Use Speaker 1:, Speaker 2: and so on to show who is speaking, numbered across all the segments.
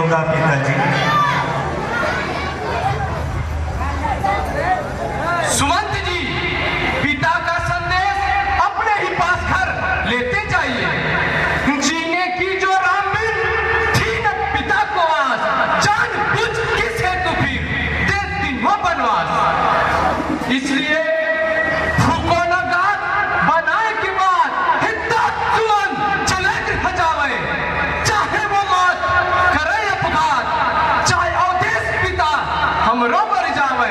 Speaker 1: होगा पिताजी।
Speaker 2: सुमंत जी, पिता का संदेश अपने ही पास घर लेते जाइए। जीने की जो रामबिन थी न पिता को आस, जानबूझ किस हेतु फिर देती हो बनवास। इसलिए फूको न गात बनाए के बाद हिद्दत सुमन चले गृह जावे। चाहे वो मौत करे अपघात, चाहे अवधेश पिता हमरो मर जावे।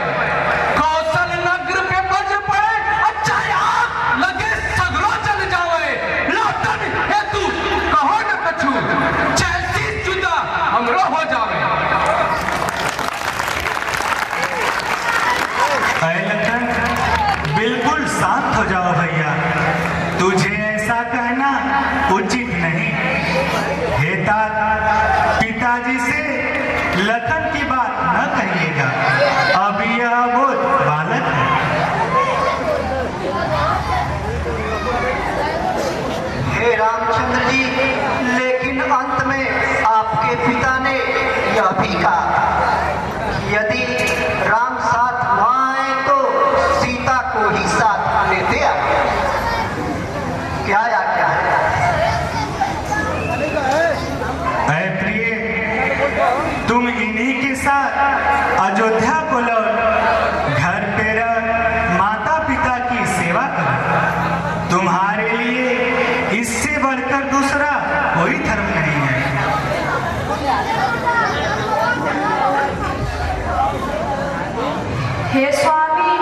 Speaker 2: कौशल नगर पे बज पड़े, अच्छा आग लगे सगरो जल जावे। लौटन हेतु कहो न कछु, जैसी जुदा हमरो हो जावे।
Speaker 1: लखन, बिल्कुल शांत हो जाओ भैया। तुझे ऐसा कहना उचित नहीं। हे तात, पिताजी से लखन की बात न कहिएगा। अभी यह बहुत बालक है।
Speaker 3: हे रामचंद्र जी, लेकिन अंत में आपके पिता ने यह भी कहा, यदि राम साथ न आए तो सीता को ही साथ लेते आए। क्या आज्ञा है?
Speaker 1: ऐ प्रिय, तुम इन्हीं के साथ अयोध्या को लौट घर पे रह माता पिता की सेवा करो। तुम्हारे लिए इससे बढ़कर दूसरा कोई धर्म नहीं है।
Speaker 4: हे स्वामी,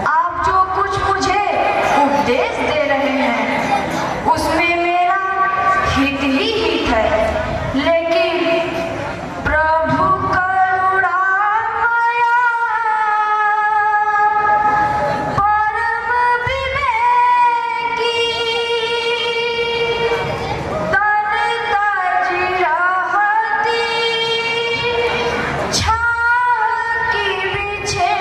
Speaker 4: आप जो कुछ मुझे उपदेश दे रहे हैं उसमें मेरा हित ही हित है, लेकिन प्रभु करुणामया परम विवेकी तन ताजी रहती छाकी बिछे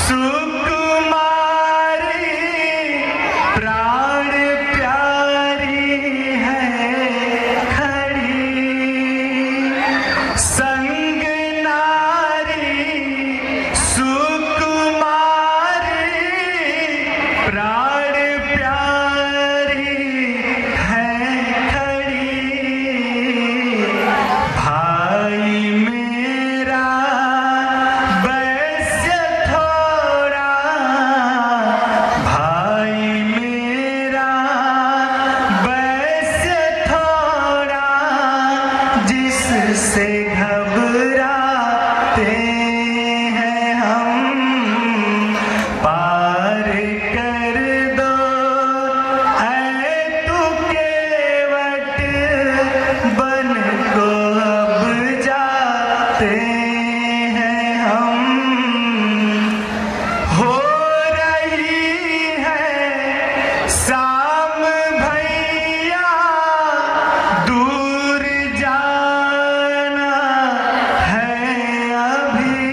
Speaker 1: सुकुमारी प्राण प्यारी है खड़ी, संग नारी सुकुमारी प्राण प्यारी है खड़ी। भाई मेरा वैश्य थोड़ा, भाई मेरा वैश्य थोड़ा, जिससे घबराते हैं हम, पार कर दो ऐ तू केवट, बन को अब जाते हैं हम। हो रही है शाम भैया, दूर जाना है अभी।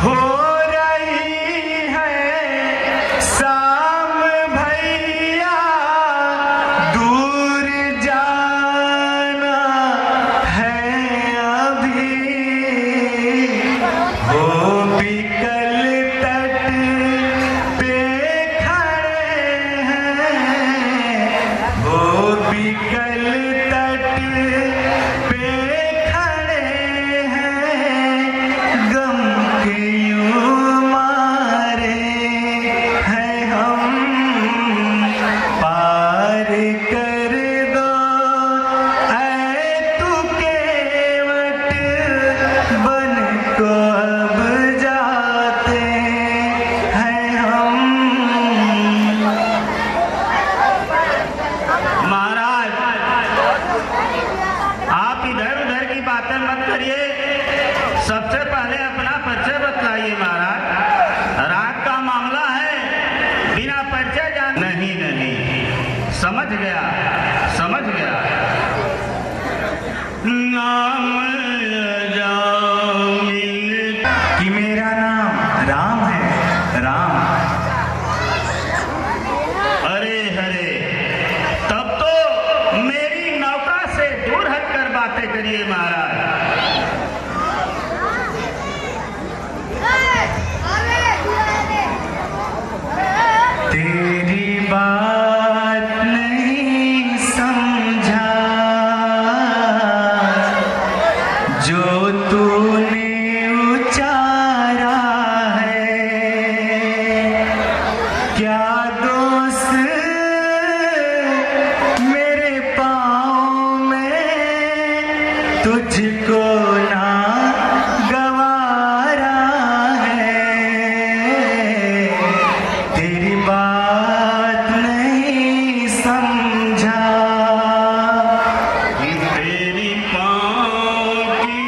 Speaker 1: हो रही है शाम भैया, दूर जाना है अभी। वो बिकल तट पे खड़े हैं, वो बिकल तट पे खड़े हैं, गम के यूं मारे हैं हम, पार कर दो ऐ तू केवट, बन को अब जाते हैं हम।
Speaker 5: महाराज, आप इधर उधर की बातें मत करिए, सबसे पहले अपना परिचय बतलाइए। महाराज, रात का मामला है, बिना परिचय जान नहीं नहीं, समझ गया समझ गया। नाम जामिल
Speaker 1: कि मेरा नाम राम है, राम।
Speaker 5: अरे हरे, तब तो मेरी नौका से दूर हटकर बातें करिए महाराज।
Speaker 1: तेरी बात नहीं समझा, जो तूने उचारा है। क्या दोष मेरे पाँव में, तुझको ना गवारा है। तेरी बात नहीं समझा,
Speaker 5: तेरी पाँव की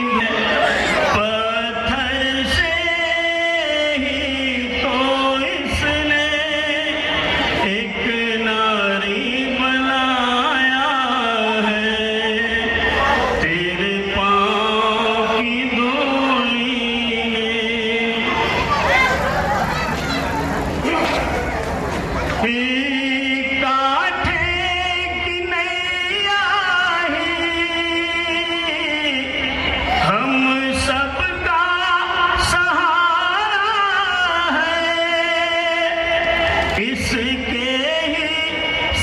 Speaker 5: पत्थर से ही तो इसने एक नारी बनाया है। तेरे पाँव की धूली में काठे की नैया ही हम सबका सहारा है। इसके ही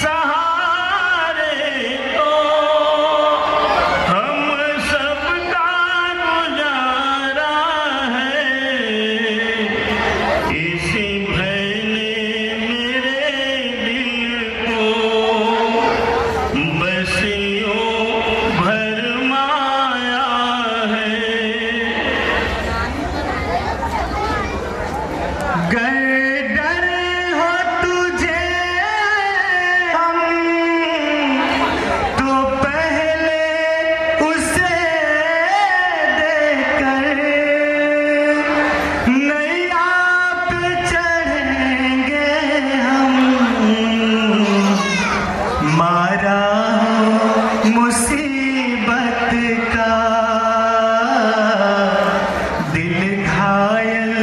Speaker 5: सहारे तो हम सबका गुजारा है। इसी भय ने मेरे दिल को बसियों भरमाया है।
Speaker 1: गर डर हो तुझे हम, तो पहले उसे देकर नैया पे चढ़ेंगे हम। मारा मुसीबत का दिल घायल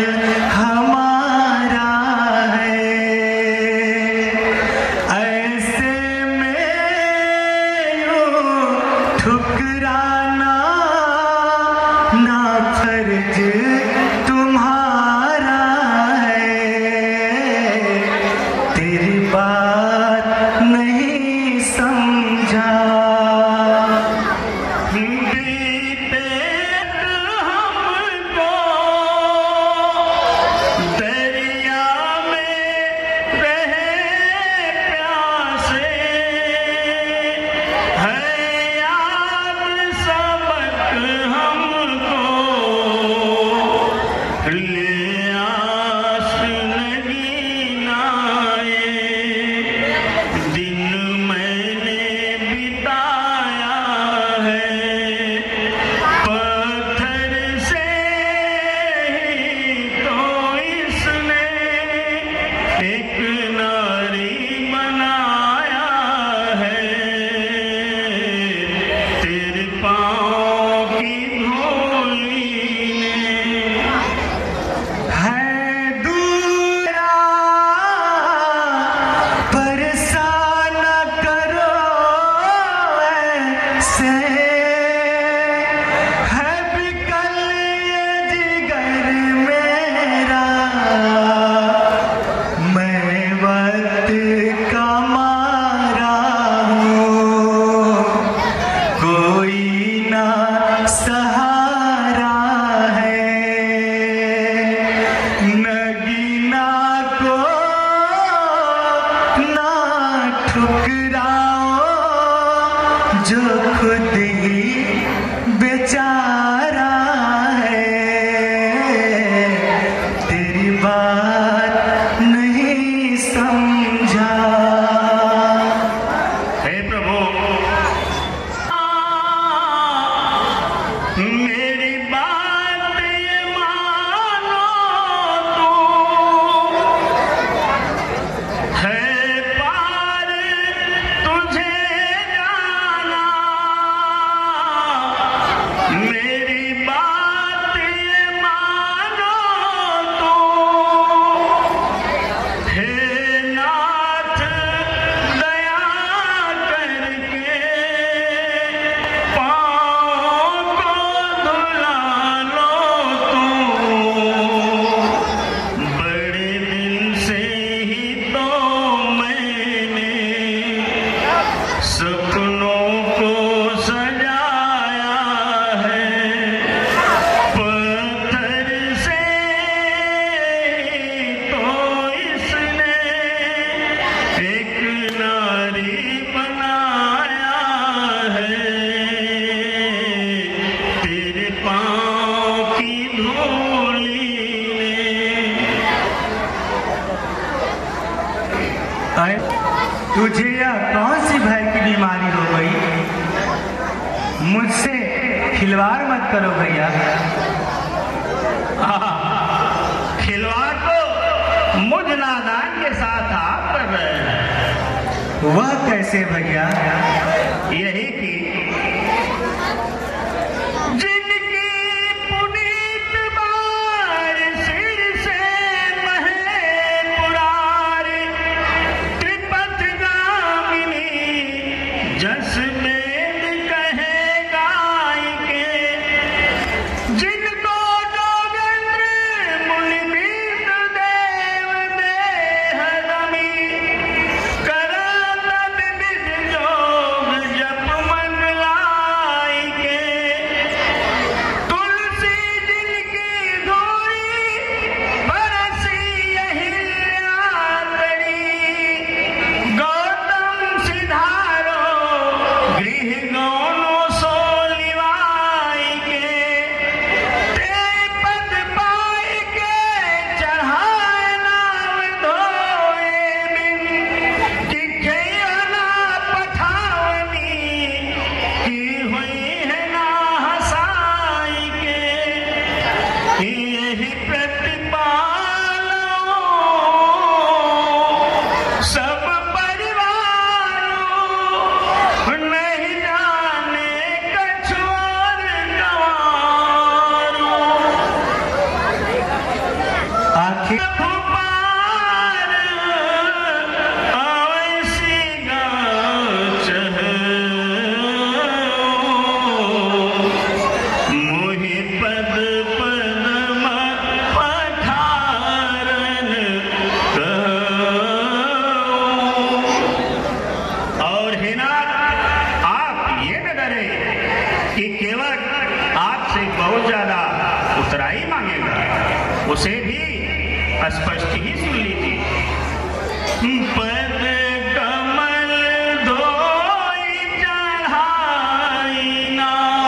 Speaker 1: अरे तुझे यह कौन सी भय की बीमारी हो गई? मुझसे खिलवाड़ मत करो भैया।
Speaker 5: खिलवाड़ तो मुझ नादान के साथ आप कर रहे हैं।
Speaker 1: वह कैसे भैया?
Speaker 5: यही कि जिनकी पुनीत बार सिर से महे पुरारी त्रिपथ गामिनी जस वेद कहे गाय के, जिनको जोगेंद्र मुनि वीर देव देह रमी करा तब विद जोग जप मन लाई के, तुलसी जिनकी धूरी बरसी अहिल्या तरी, गौतम सिधारो गृह गौनो सो लिवाई के, ते पद पाई के चढ़ाए नाम धोए बिन, टिके ना पठावनी की हुई है ना हसाई के, यही प्रतिपालो सब परिवारों नहीं जाने कछुआर गंवारों,
Speaker 1: आखिर
Speaker 5: पार अवैसी गाँच है, मोहि पद पदम पठारन कहूं। और हे नाथ, आप ये न डरे कि केवल आपसे बहुत ज्यादा उतराई मांगेगा, उसे भी स्पष्ट ही सुन लीजिए। पद कमल धोई चढ़ाई नाथ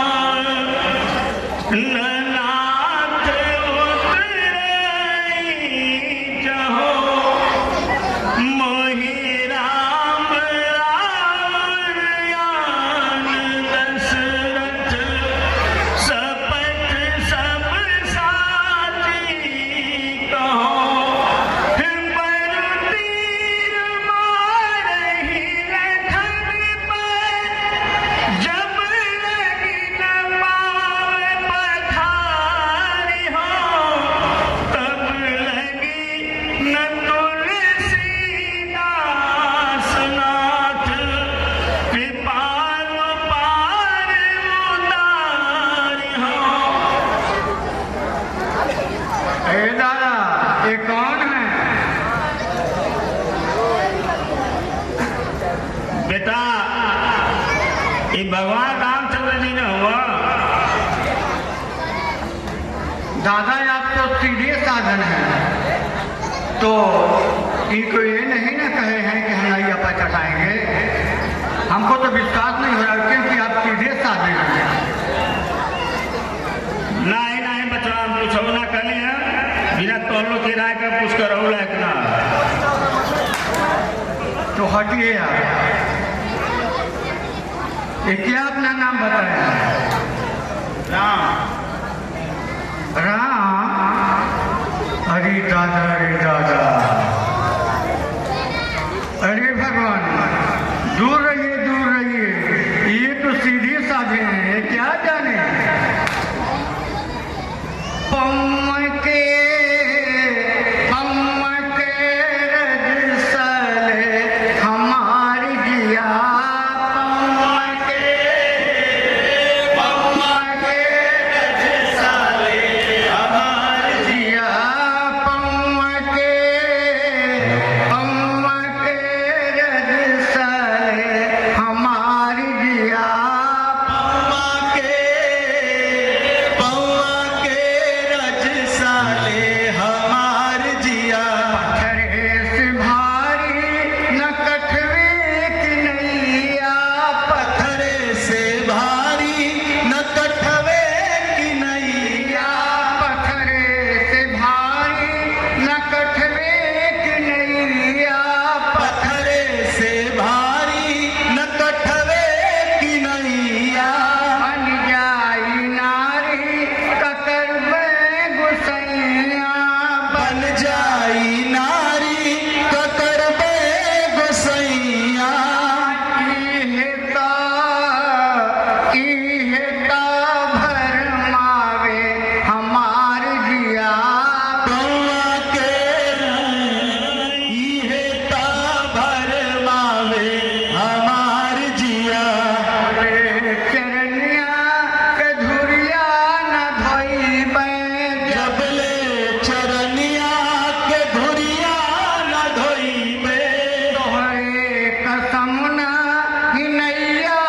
Speaker 5: उतरई जहो, मोहि राम रावण दशरथ सपथ सब साची कहो, बरु तीर मारहि लखन पर, जब लगी न पावे पठारी हो, तब लगी न तुलसीदास नाथ, कृपाल पार उतारी हो।
Speaker 2: ए दादा, ये कौन है?
Speaker 5: बेटा, ये भगवान रामचंद्र जी ने हुआ।
Speaker 2: दादा आप तो सीधे साधन है, तो इनको ये नहीं ना कहे हैं कि हम नैया पर चढ़ाएंगे। हमको तो विश्वास नहीं हो रहा क्योंकि आप सीधे साधन हैं।
Speaker 5: नहीं नहीं बचवा, हम कुछ ना कर लिया बिना तोलो किराए का कुछ करो लायक ना।
Speaker 2: तो हटिए आप। ये क्या अपना नाम बताया?
Speaker 5: राम।
Speaker 2: राम? अरे दादा, अरे दादा, अरे भगवान, दूर रहिए, दूर रहिए। ये तो सीधे साधे हैं, ये क्या जाने। पम्म के रज सले हमारी जिया, पम्म के रज सले हमारी जिया, पम्म के
Speaker 1: आई नारी ककर बे गोसैया
Speaker 2: इहेता भरमावे हमार जिया
Speaker 1: कौआ के इहे ता भरमावे हमार जिया
Speaker 2: चरनिया के धुरिया न धोइबे
Speaker 1: जबले चरनिया के धुरिया न धोइबे
Speaker 2: तोहरे कसम न हिनैया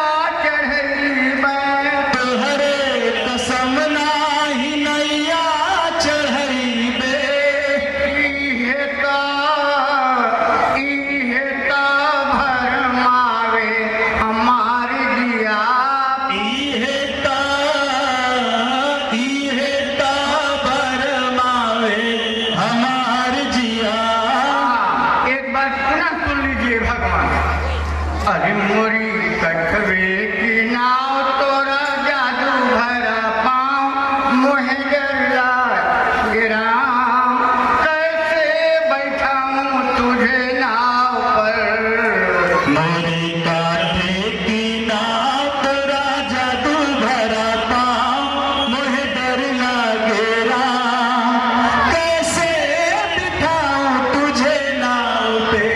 Speaker 2: चढ़ैबे
Speaker 1: तोहरे कसम नाही नैया चढ़ैबे
Speaker 2: इहेता भरमावे हमार जिया
Speaker 1: इहे ता भरमावे हमार जिया
Speaker 2: एक बात पुनः सुन लीजिए भगवान। अरे मोरी कटवे की नाव तोरा जादू भरा पाँव मोहे गला गिराम कैसे बैठाऊं तुझे नाव पर
Speaker 1: मोरी कांधे की नाव तोरा जादू भरा पाँव मोहे डर लागे राम कैसे बिठाऊं तुझे नाव पे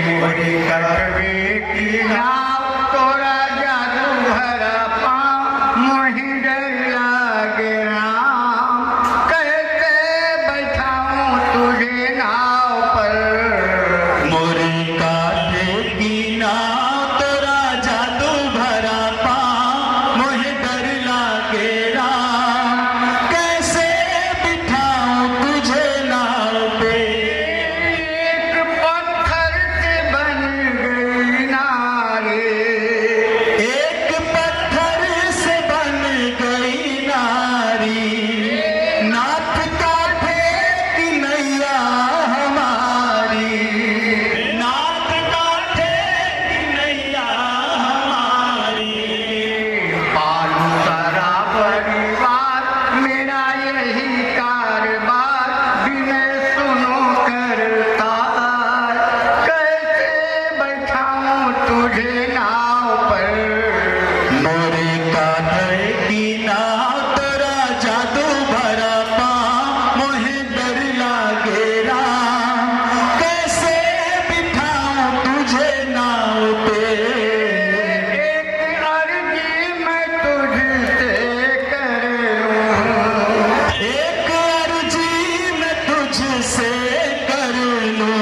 Speaker 2: मोरी कटवे की नाव तोरा जादू भरा पाँव मोहे डर लागे राम कैसे बैठाऊं तुझे नाव पर
Speaker 1: मोरी कांधे की नाव तोरा जादू भरा पाँव मोहे डर लागे राम कैसे बिठाऊं तुझे नाव पे
Speaker 2: एक पत्थर से बन गई नारे
Speaker 1: एक पत्थर से बन गई नारी नाथ काठे की नैया हमारी नाथ काठे की नैया हमारी
Speaker 2: बालू सारा परिवार मेरा यही कारबार बिना सुनो करता कैसे बैठाऊं तुझे नाव पर
Speaker 1: मोरे कांधे की नाव तोरा जादू भरा पाँव मोहे डर लागे राम कैसे बिठाऊं तुझे नाव पे
Speaker 2: एक अर्जी मैं तुझसे कर लूं
Speaker 1: एक अर्जी मैं तुझसे कर लूं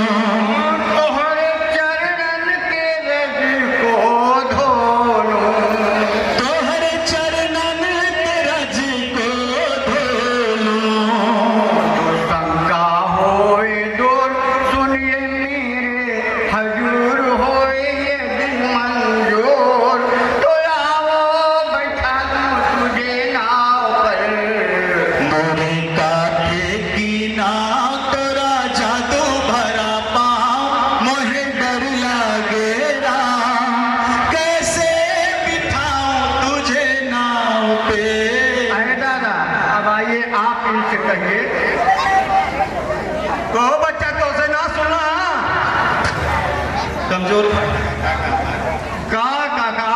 Speaker 2: तोहरे चरणन के रज को धो लूं
Speaker 1: तोहरे चरणन के रज को धो लूं
Speaker 2: शंका होए दूर सुनिए मेरे हजूर होए यदि मंजूर तो आओ बैठा दूं तुझे नाव पर
Speaker 1: मोरे कांधे की नाव तोरा जादू भरा पाँव मोहे डर लागे राम कैसे बिठाऊं तुझे नाव पे
Speaker 2: अरे दादा अब आइए आप इनसे कहिए
Speaker 1: कहो बच्चा तो उसे ना सुना कमजोर
Speaker 2: का काका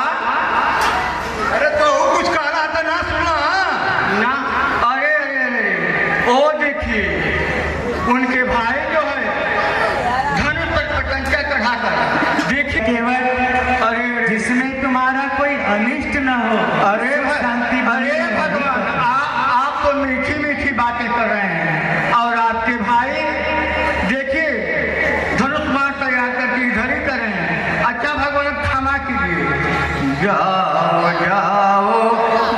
Speaker 1: अरे तो कुछ कह रहा था ना सुना
Speaker 2: ना अरे अरे अरे ओ देखिए उनके भाई जो है धनुष पर पटंचा चढ़ाकर देखिए
Speaker 1: केवल
Speaker 2: अरे
Speaker 1: जिसमें तुम्हारा कोई अनिष्ट न हो
Speaker 2: अरे
Speaker 1: शांति
Speaker 2: अरे भगवान आप तो मीठी मीठी बातें कर रहे हैं और आपके भाई देखिए धनुष बाण तैयार करके इधर ही कर रहे हैं। अच्छा भगवान क्षमा कीजिए। जाओ जाओ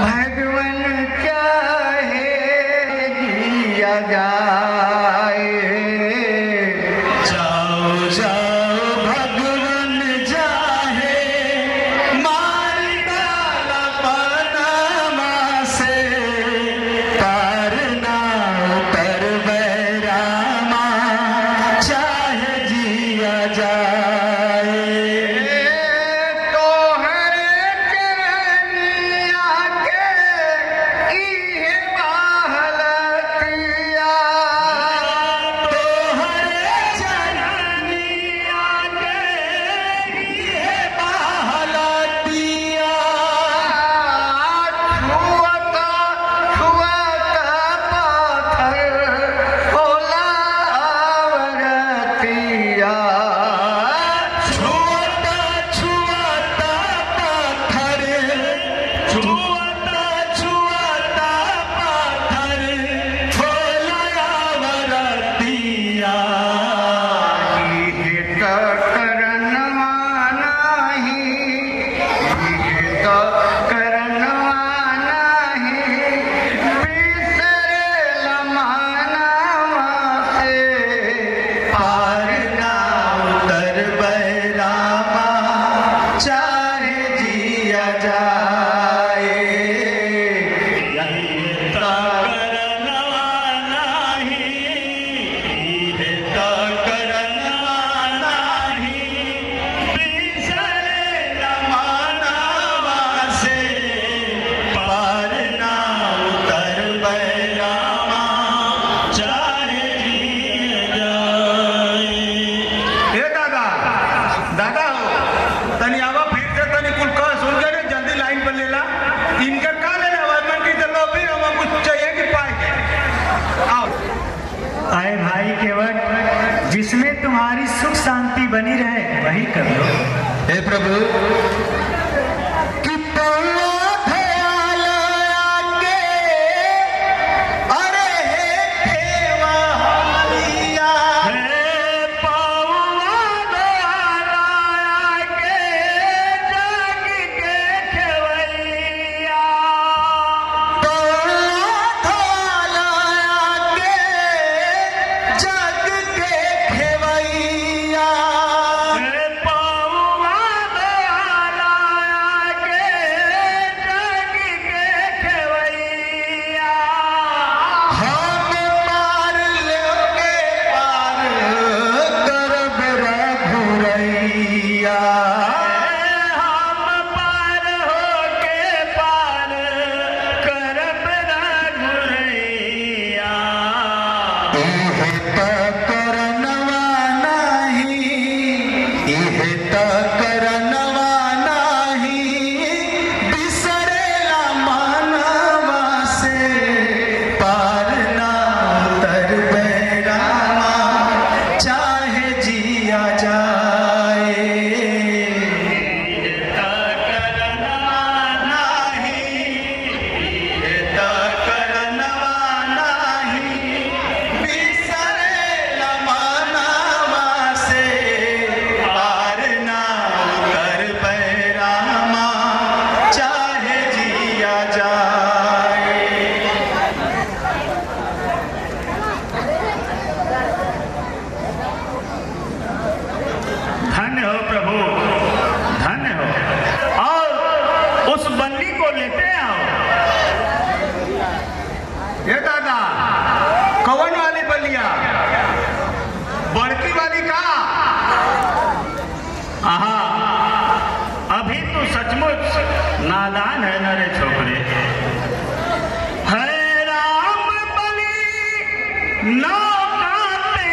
Speaker 2: भगवान चाहे जिया जाए
Speaker 1: जाओ जाओ भगवन जाहे मार डाला पनामा से तारना उतर बैरामा चाहे जिया जाए
Speaker 2: तो हरे चरनी
Speaker 1: आए भाई केवट, जिसमें तुम्हारी सुख शांति बनी रहे वही कर लो।
Speaker 2: हे प्रभु,
Speaker 5: नादान है न रे छोकरे। है राम बलि नौका पे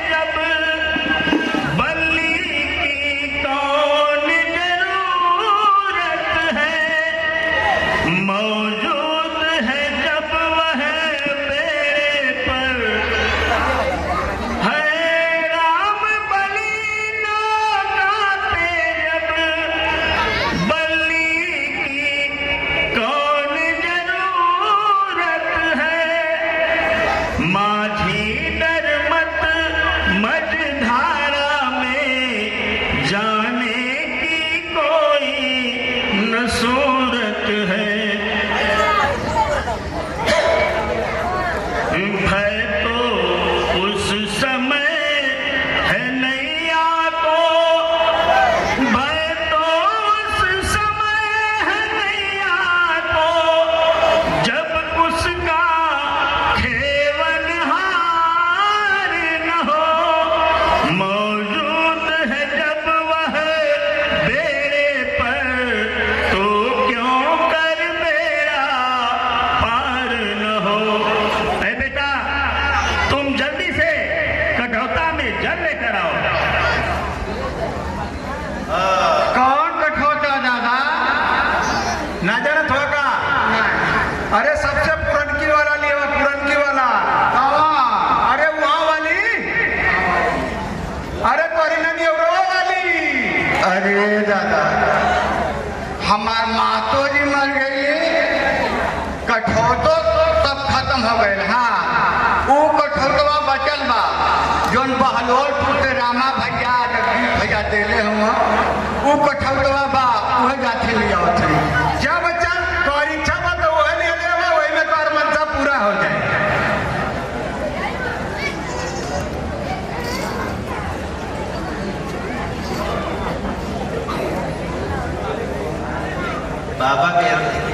Speaker 5: जब बलि की कौन जरूरत है, मौजूद है जब वह बेड़े पर। है राम बलि नौका पे जब बलि कौन जरूरत है, माझी डर मत मझधारा में जाने की कोई न सूरत है। भय तो उस समय है नैया को, भय तो उस समय है नैया को, जब उसका खेवनहार न हो। मौजूद है जब वह बेड़े पर, तो क्यों कर बेड़ा पार न हो। ऐ बेटा, तुम जल्दी से कठौता में जल लेकर आओ।
Speaker 2: कौन कठौता दादा? ना जाना थोड़ा का? अरे सबसे पुरनकी वाला लिए, पुरनकी वाला। अरे वहाँ वाली, अरे तोरी ननी वो वाली। अरे दादा, हमार मातो जी मर गई, कठौतो सब खत्म हो गए। हाँ, वो कठौतवा बचल बा जोन बहलोलपुर से रामा भैया जगदीश भैया देले हुआ, वो कठौतवा बा वह जाती लिया होती। क्या बच्चा तोरी इच्छा बा तो वह ले ले, वही में तोर मनसा पूरा हो जाए।
Speaker 3: बाबा के अंतिम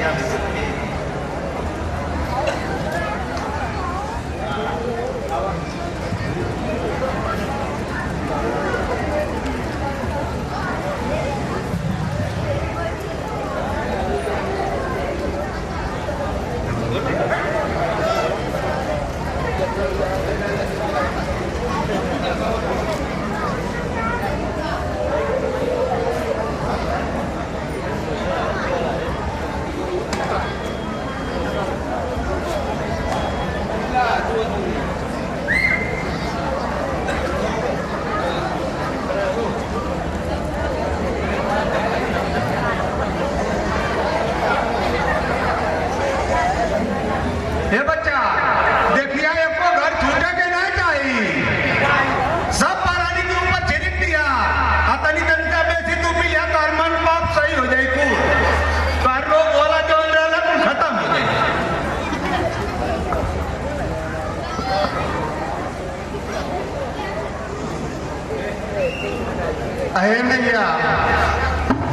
Speaker 6: अरे भैया,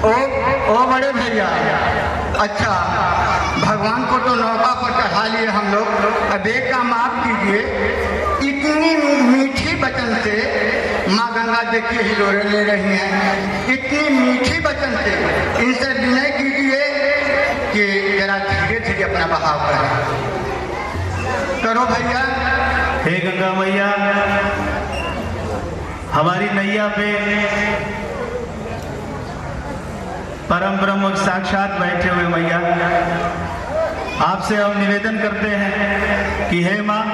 Speaker 6: ओ बड़े भैया, अच्छा भगवान को तो नौका पर चढ़ा लिए हम लोग। अब एक काम आप कीजिए, इतनी मीठी वचन से माँ गंगा देखिए हिलोरे ले रही हैं, इतनी मीठी वचन से इनसे विनय कीजिए कि जरा धीरे धीरे अपना बहाव करें। करो भैया।
Speaker 5: हे गंगा मैया, हमारी नैया पे परम ब्रह्म साक्षात बैठे हुए मैया, आपसे हम निवेदन करते हैं कि हे माँ,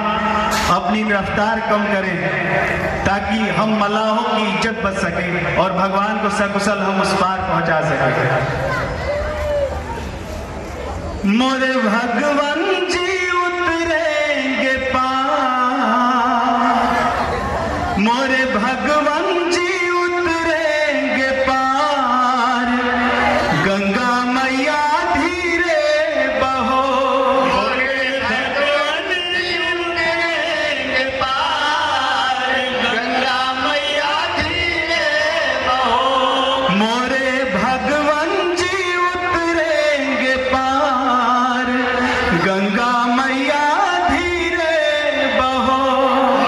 Speaker 5: अपनी रफ्तार कम करें ताकि हम मलाहों की इज्जत बच सके और भगवान को सकुशल हम उस पार पहुंचा सके। मोरे भगवान जी उतरेंगे पार, मोरे भगवान जी उतरेंगे पार, गंगा मैया धीरे बहो। मोरे भगवान जी उतरेंगे पार, गंगा मैया धीरे बहो। मोरे भगवान जी उतरेंगे पार, गंगा मैया धीरे बहो।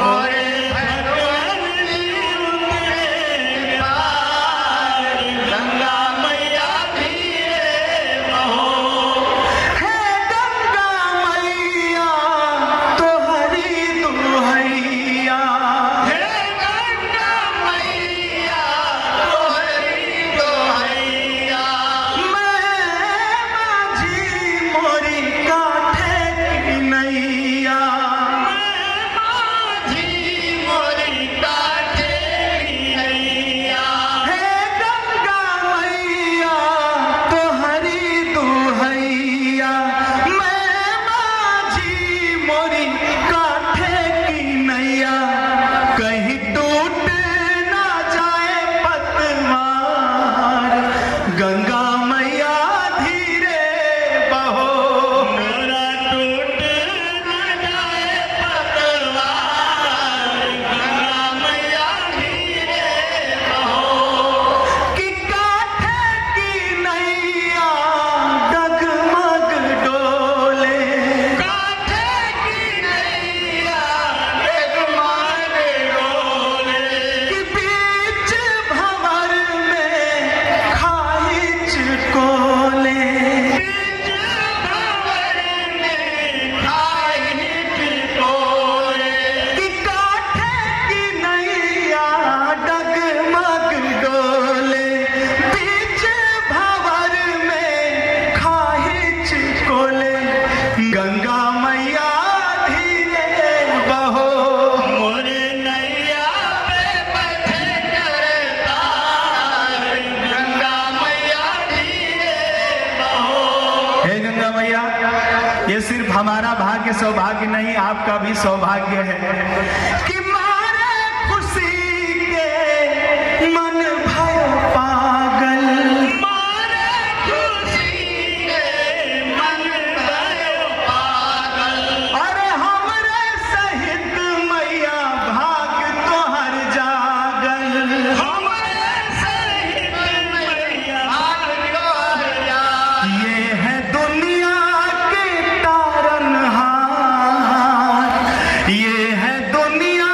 Speaker 5: मोरे भगवान जी उतरेंगे पार, गंगा मैया धीरे बहो। हे गंगा मैया तोहरी दुहैया, हे गंगा मैया तोहरी दुहैया। मैं माझी मोरी काठे की नैया, माझी मोरी काठे की नैया। हे गंगा मैया तोहरी दुहैया, मैं माझी मोरी काठे की नैया। कहीं टूट ना जाए पतवार, गंगा मैया धीरे बहो। मोरा टूट ना जाए पतवार, गंगा मैया धीरे बहो। कि काठे की नैया डगमग डोले, काठे की नैया डगमग डोले। कि बीच भंवर में खाइच कोले, बीच भंवर में खाइच कोले। कि काठे की नैया डगमग डोले, बीच भंवर में खाइच कोले, गंगा मैया धीरे बहो। मोरे नैया पे बैठे करतार, गंगा मैया धीरे बहो। हे गंगा मैया, ये सिर्फ हमारा भाग्य सौभाग्य नहीं, आपका भी सौभाग्य है कि मारे खुशी के मन भयो पागल, मारे खुशी के मन भयो पागल। अरे हमरे सहित मैया भाग तोहर जागल, हमरे सहित मैया भाग तोहर जागल। ये है दुनिया के तारनहार, ये है दुनिया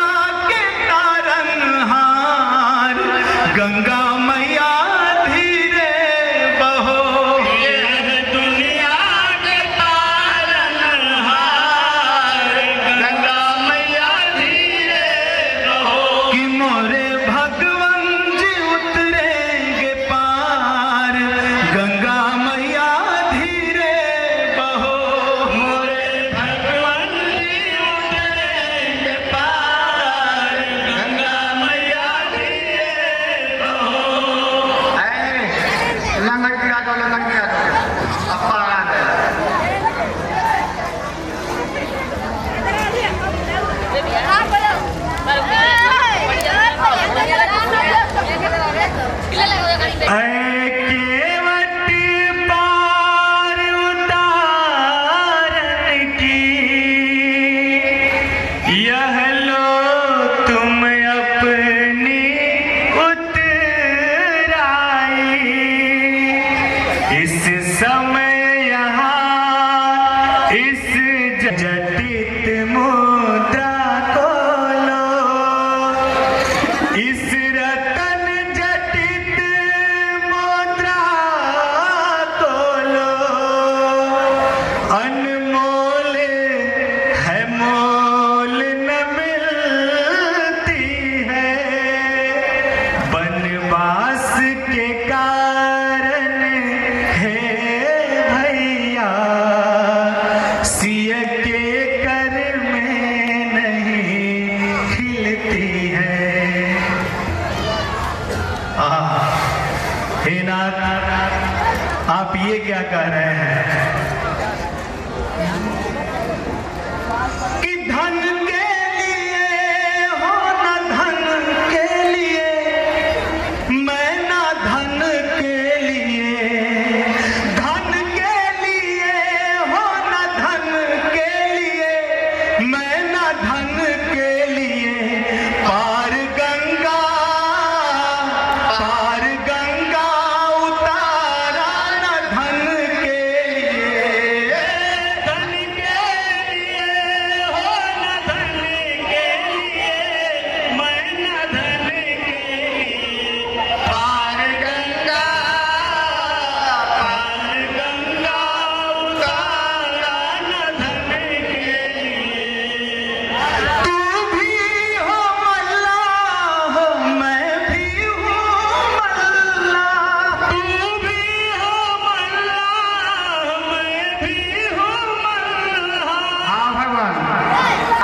Speaker 1: इस रतन जटित मुद्रा तोलो, अनमोल है मोल न मिलती है, बनवास के कारण है भैया, सिय के कर में नहीं खिलती है। हे नाथ, आप ये क्या कह रहे हैं कि धन के लिए हो न धन के लिए, मैं ना धन के लिए, धन के लिए हो न धन के लिए, मैं ना धन के लिए, पार गंगा उतारा न धन के लिए, धन के लिए हो न धन के लिए, मैं न धन के लिए, पार गंगा उतारा न धन के लिए। तू भी हो मल्लाह, मैं भी हूँ मल्लाह, तू भी हो मल्लाह, मैं भी हूँ मल्लाह।
Speaker 6: हाँ भगवान,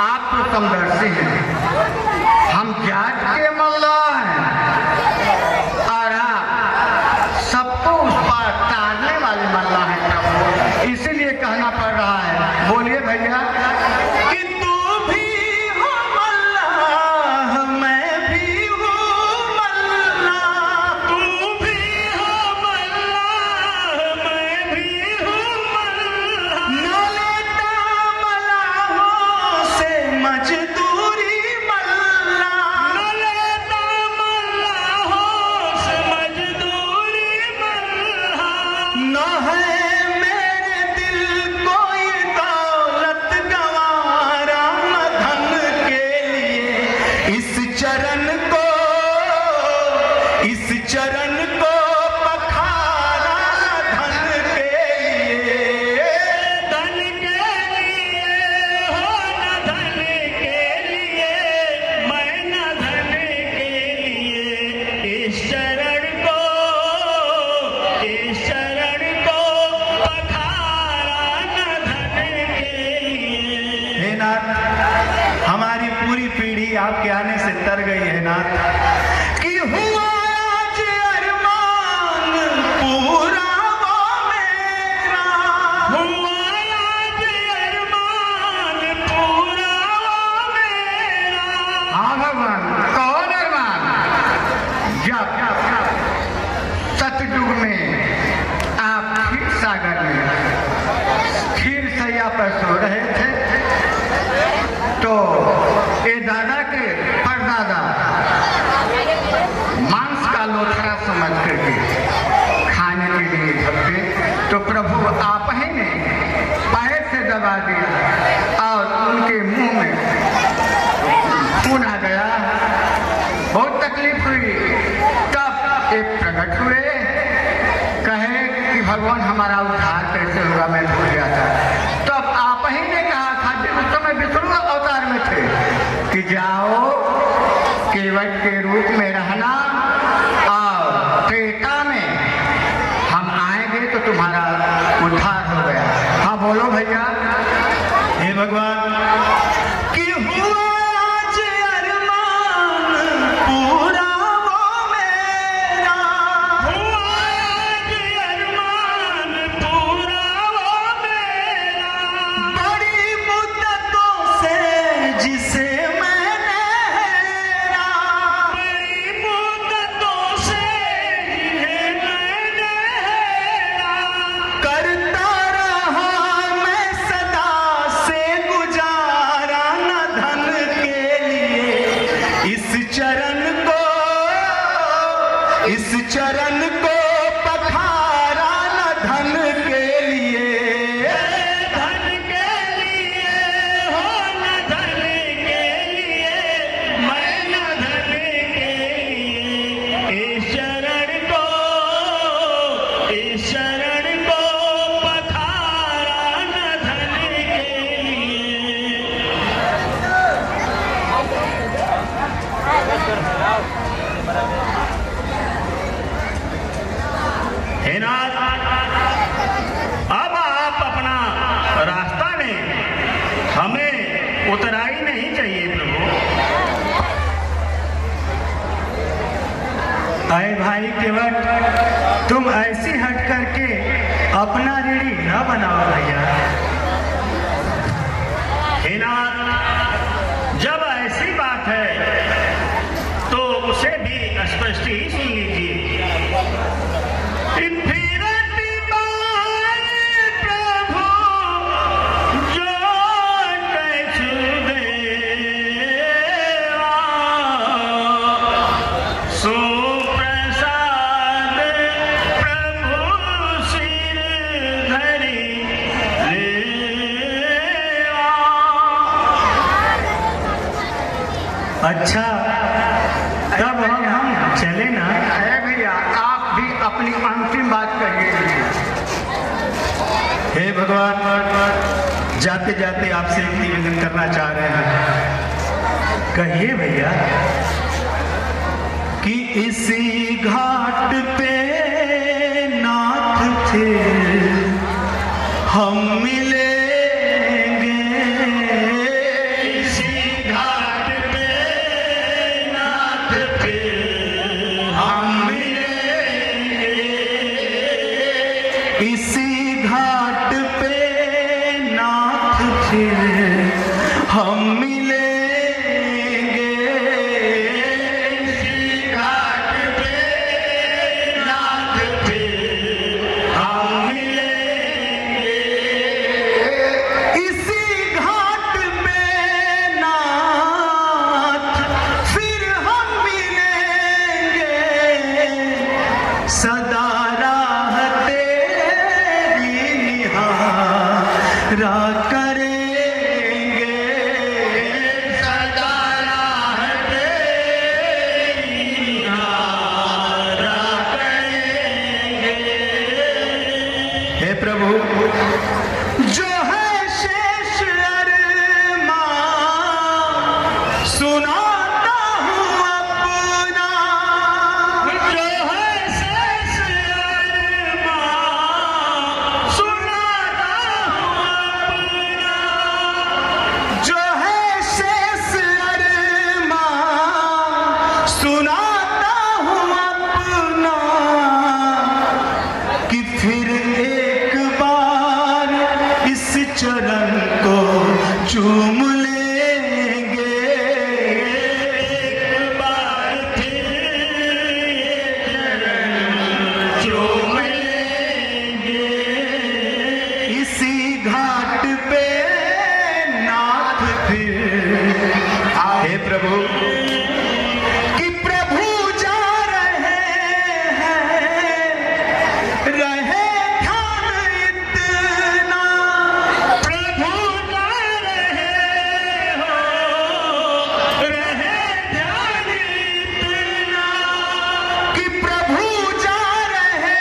Speaker 6: आप तो समदर्शी हैं, हम जाट के मल्लाह हैं और आप सबको उस पार तारने वाले मल्लाह हैं प्रभु, इसीलिए कहना पड़ रहा है। बोलिए भैया।
Speaker 1: कि तू भी हो मल्लाह, मैं भी हूँ मल्लाह, तू भी हो मल्लाह, मैं भी हूँ मल्लाह। न लेता मल्लाहों से मजदूरी मल्लाह, न लेता मल्लाहों से मजदूरी मल्लाह। न है मेरे दिल कोई दौलत गंवारा, न धन के लिए इस चरण को पखारा, न धन के लिए, धन के लिए हो न धन के लिए, मैं न धन के लिए, इस चरण को पखारा न धन के लिए। हे नाथ, हमारी पूरी पीढ़ी आपके आने से तर गई है नाथ, कि हुआ आज अरमान पूरा वो मेरा, हुआ आज अरमान पूरा वो मेरा।
Speaker 6: हाँ भगवान, कौन अरमान? जब सतयुग में आप क्षीर सागर में क्षीर सैया पर सो रहे थे, तो ये दादा के परदादा मांस का लोथरा समझ करके खाने के लिए झपटे, तो प्रभु आप ही ने पैर से दबा दिया और उनके मुंह में खून आ गया, बहुत तकलीफ हुई। तब एक प्रकट हुए, कहे कि भगवान हमारा उद्धार कैसे होगा, मैं भूल गया था। तब आप ही ने कहा था, उस समय विष्णु अवतार में थे, कि जाओ केवट के रूप में रहना और त्रेता में हम आएंगे तो तुम्हारा उद्धार हो गया। हाँ बोलो भैया।
Speaker 1: हे भगवान, कि हुआ आज अरमान पूरा वो मेरा, हुआ आज अरमान पूरा वो मेरा, बड़ी मुद्दतों से जिसे मैंने हेरा, बड़ी मुद्दतों से जिन्हें मैंने हेरा, करता रहा मैं सदा से गुजारा, न धन के लिए इस चरण को पखारा, न धन के लिए, धन के लिए हो न धन के लिए, मैं न धन के
Speaker 5: हे नाथ, अब आप अपना रास्ता लें, हमें उतराई नहीं चाहिए प्रभु।
Speaker 1: अरे भाई केवट, तुम ऐसी हट करके अपना ऋणी न बनाओ भैया।
Speaker 5: हे नाथ, जब ऐसी बात है तो उसे भी स्पष्ट ही सुन लीजिए। फिरती बार प्रभु जो कछु देवा, सो प्रसाद प्रभु सिर धरि लेवा।
Speaker 1: अच्छा, तब हम चले ना।
Speaker 6: है भैया, आप भी अपनी अंतिम बात कहिए।
Speaker 1: हे भगवान, जाते जाते आपसे एक निवेदन करना चाह रहे हैं। कहिए भैया। कि इसी घाट पे नाथ फिर हम मिलेंगे,
Speaker 5: इसी घाट पे नाथ फिर हम मिलेंगे,
Speaker 1: इसी घाट पे नाथ फिर हम मिलेंगे,
Speaker 5: इसी घाट पे नाथ फिर हम मिलेंगे,
Speaker 1: इसी घाट पे नाथ फिर हम मिलेंगे, सदा राह तेरी निहारा करेंगे,
Speaker 5: सदा राह तेरी निहारा करेंगे।
Speaker 1: हे प्रभु, जो है शेष अरमान सुनाता हूँ अपना,
Speaker 5: जो है शेष अरमान सुनाता हूँ अपना,
Speaker 1: जो है शेष अरमान सुनाता हूँ अपना, कि फिर एक बार इस चरण को चूम लेंगे,
Speaker 5: एक बार फिर ये चरण चूम लेंगे,
Speaker 1: इसी घाट पे नाथ फिर। हे प्रभु, कि प्रभु जा रहे हैं, रहे ध्यान इतना,
Speaker 5: प्रभु जा रहे हो, रहे ध्यान इतना,
Speaker 1: कि प्रभु जा रहे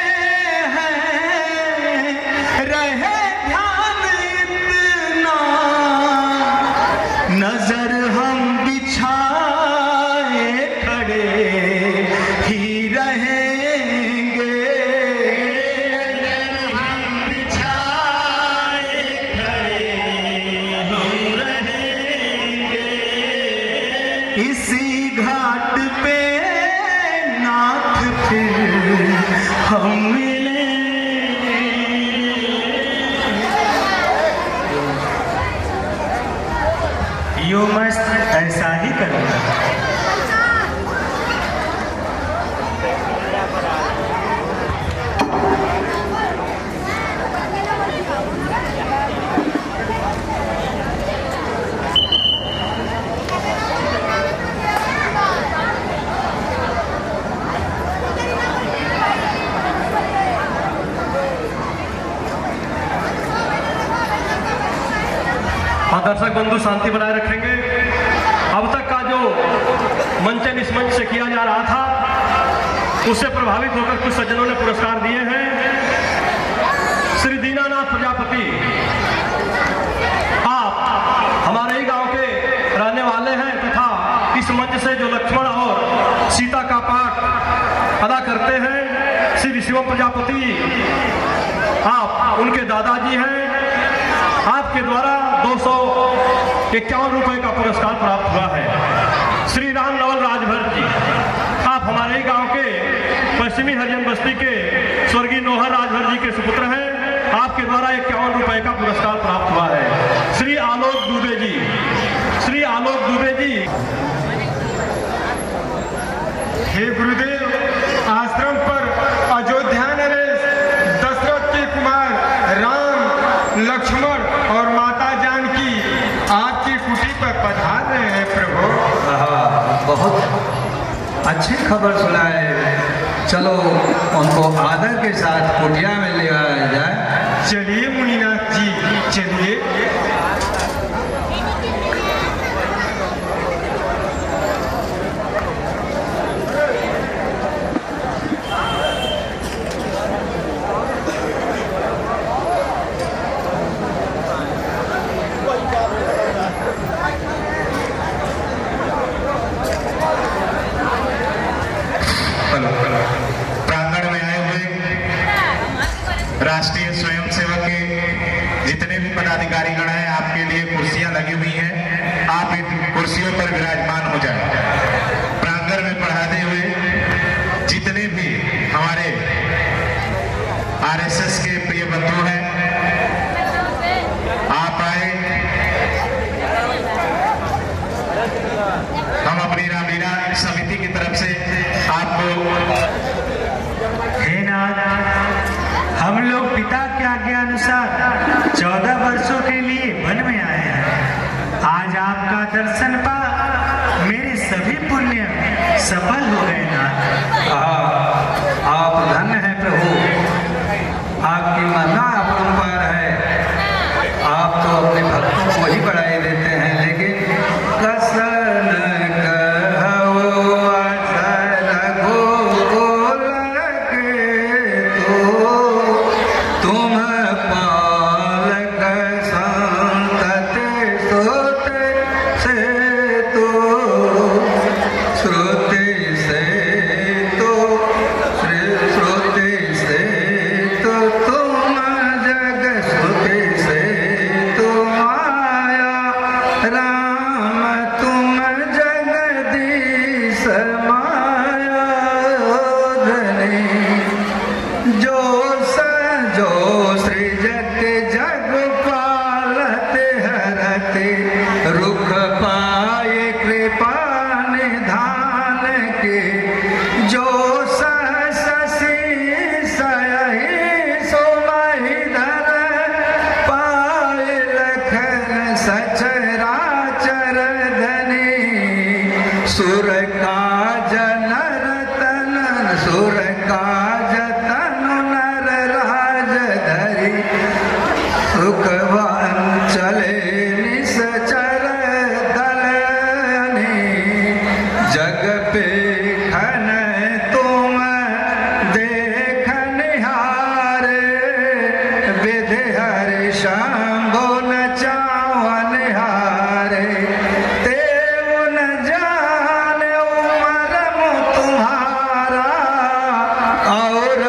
Speaker 1: हैं, रहे ध्यान इतना, नजर हम बिछाए खड़े ही रहेंगे,
Speaker 5: हम बिछाए खड़े हम रहेंगे,
Speaker 1: इसी घाट पे नाथ फिर हम मिलेंगे। यो मस्त ऐसा ही करूँगा।
Speaker 2: हाँ, दर्शक बंधु शांति बनाए रखेंगे। अब तक का जो मंचन इस मंच से किया जा रहा था, उससे प्रभावित होकर कुछ सज्जनों ने पुरस्कार दिए हैं। श्री दीनानाथ प्रजापति, आप हमारे ही गांव के रहने वाले हैं तथा इस मंच से जो लक्ष्मण और सीता का पाठ अदा करते हैं श्री शिव प्रजापति। आप उनके दादाजी हैं। आपके द्वारा 251 रुपए का पुरस्कार प्राप्त हुआ है। श्री राम नवल राजभर जी, आप हमारे ही गांव के पश्चिमी हरिजन बस्ती के स्वर्गीय नोहर राजभर जी के सुपुत्र हैं। आपके द्वारा 51 रुपए का पुरस्कार प्राप्त हुआ है। श्री आलोक दुबे जी, श्री आलोक दुबे जी।
Speaker 7: हे गुरुदेव, आश्रम पर अयोध्या नरेश दशरथ के कुमार राम, लक्ष्मण और माता जानकी आपकी कुटी पर पधार रहे हैं प्रभु।
Speaker 8: बहुत अच्छी खबर सुनाए। चलो उनको आदर के साथ कुटिया में ले आया जाए।
Speaker 7: चलिए मुनिनाथ जी, चलिए।
Speaker 1: प्रांगण में आए हुए राष्ट्रीय स्वयंसेवक के जितने भी पदाधिकारी गण हैं, आपके लिए कुर्सियां लगी हुई हैं। आप इन कुर्सियों पर विराजमान हो जाएं। प्रांगण में पढ़ाते हुए जितने भी हमारे आरएसएस के प्रिय बंधु हैं, आप आए। हम अपनी रामलीला समिति की तरफ से आपको
Speaker 9: हे नाथ, हम लोग पिता के आज्ञा अनुसार 14 वर्षों के लिए वन में आए हैं। आज आपका दर्शन पा मेरे सभी पुण्य सफल हो गए नाथ।
Speaker 8: आप धन्य हैं प्रभु, आपकी महिमा अपरंपार है। आप तो अपने भक्तों को ही बढ़ाई देते हैं, लेकिन कसन कहो असन गोकुल के तुम पालक संतति सोते से तो श्रुति से तो श्रुति से तो तुम जग श्रुति से तुम आया राम, तुम जगदीश माया धनी। जो सजो सृजत जग पालत हरते, रुख पाए कृपा निधान के। जो शशि सयहि सोमहिधर, पाए लखन सचराचर धनी। सुर काज नर तन, सुर काज तनु नर राज धरी। सुखवान चले निश्चर दलनी, जग पे खन तुम देख निहारे। विधि हरि शंभो नचावन हारे, देव न जाने उमर तुम्हारा। और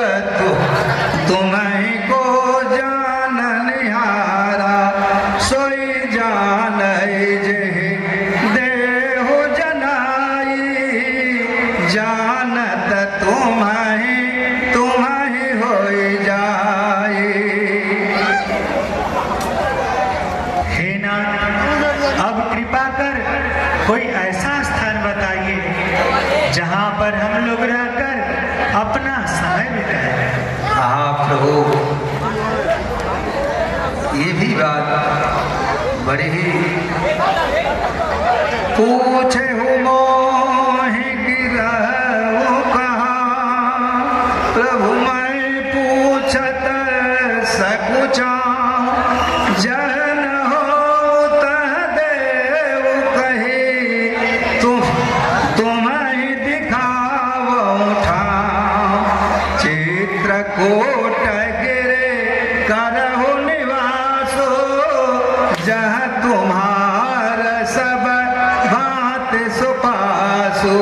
Speaker 8: तुम्हें को जान निहारा, सोई जान जे देहु जनाई। जानत तुम्हें होई जाई।
Speaker 9: हे नाथ, अब कृपा कर कोई ऐसा स्थान बताइए जहां पर हम लोग रहकर अपना समय बिताएं।
Speaker 8: हाँ प्रभु, ये भी बात बड़ी ही पूछे हो मोहि गिरहु कहाँ। प्रभु मैं पूछत सकुचाऊं, जन हो तह देव कही। तुम ही दिखाओ ठाम, चित्रकूट गिरे करहु निवासो। जह तुम्हार सब भांति सुपासो।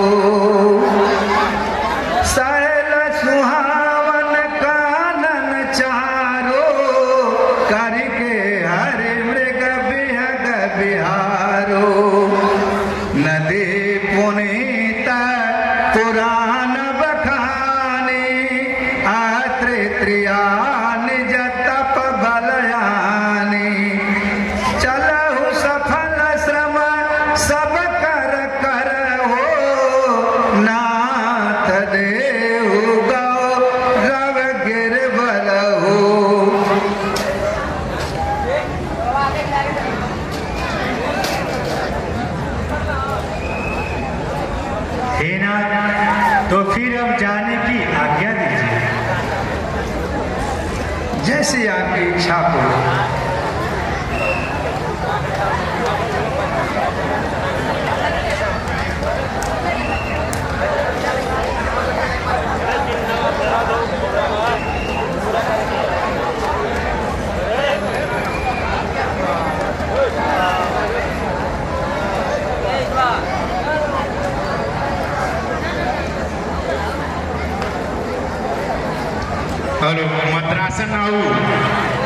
Speaker 8: पुराण बखाने आत्रे त्रियान जतप बलयाने चलहु सफल श्रम सब कर कर हो नाथ देहु गौ रव गिर बलहु।
Speaker 9: हे नाथ, तो फिर अब जाने की आज्ञा दीजिए।
Speaker 8: जैसी आपकी इच्छा हो।
Speaker 7: हेलो मद्रासन आऊ